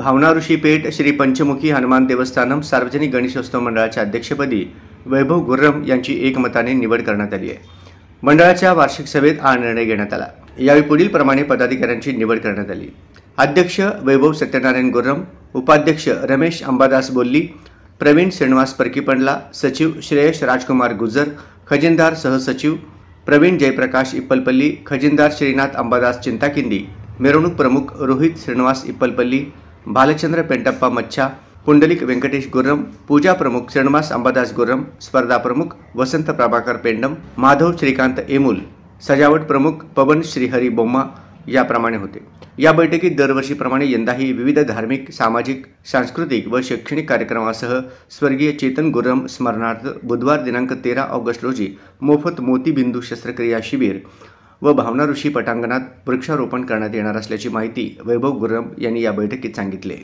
भावना ऋषी पेठ श्री पंचमुखी हनुमान देवस्थानम सार्वजनिक गणेशोत्सव मंडळाच्या अध्यक्षपदी वैभव गुर्रम यांची एकमताने निवड करण्यात आली आहे। मंडळाच्या वार्षिक सभेत हा निर्णय घेण्यात आला। यावेळी पुढील प्रमाणे पदाधिकाऱ्यांची निवड करण्यात आली। अध्यक्ष वैभव सत्यनारायण गुर्रम, उपाध्यक्ष रमेश अंबादास बोल्ली, प्रवीण श्रीनिवास परकीपंडला, सचिव श्रेयश राजकुमार गुजर, खजिनदार सहसचिव प्रवीण जयप्रकाश इप्पलपल्ली, खजिनदार श्रीनाथ अंबादास चिंताकिंदी, मिरवणूक प्रमुख रोहित श्रीनिवास इप्पलपल्ली, भालचंद्र पेंटप्पा मच्छा, पुंडलिक वेंकटेश गुर्रम, पूजा प्रमुख श्रीनिवास अंबादास गुर्रम, स्पर्धा प्रमुख वसंत प्रभाकर पेंडम, माधव श्रीकांत एमुल, सजावट प्रमुख पवन श्रीहरी बोम्मा याप्रमाणे होते। या बैठकीत दरवर्षीप्रमाणे यंदाही विविध धार्मिक, सामाजिक, सांस्कृतिक व शैक्षणिक कार्यक्रमासह स्वर्गीय चेतन गुर्रम स्मरणार्थ बुधवार दिनांक 13 ऑगस्ट रोजी मोफत मोतीबिंदू शस्त्रक्रिया शिबिर व भावना ऋषी पटांगणात वृक्षारोपण करण्यात येणार असल्याची माहिती वैभव गुर्रम यांनी या बैठकीत सांगितले।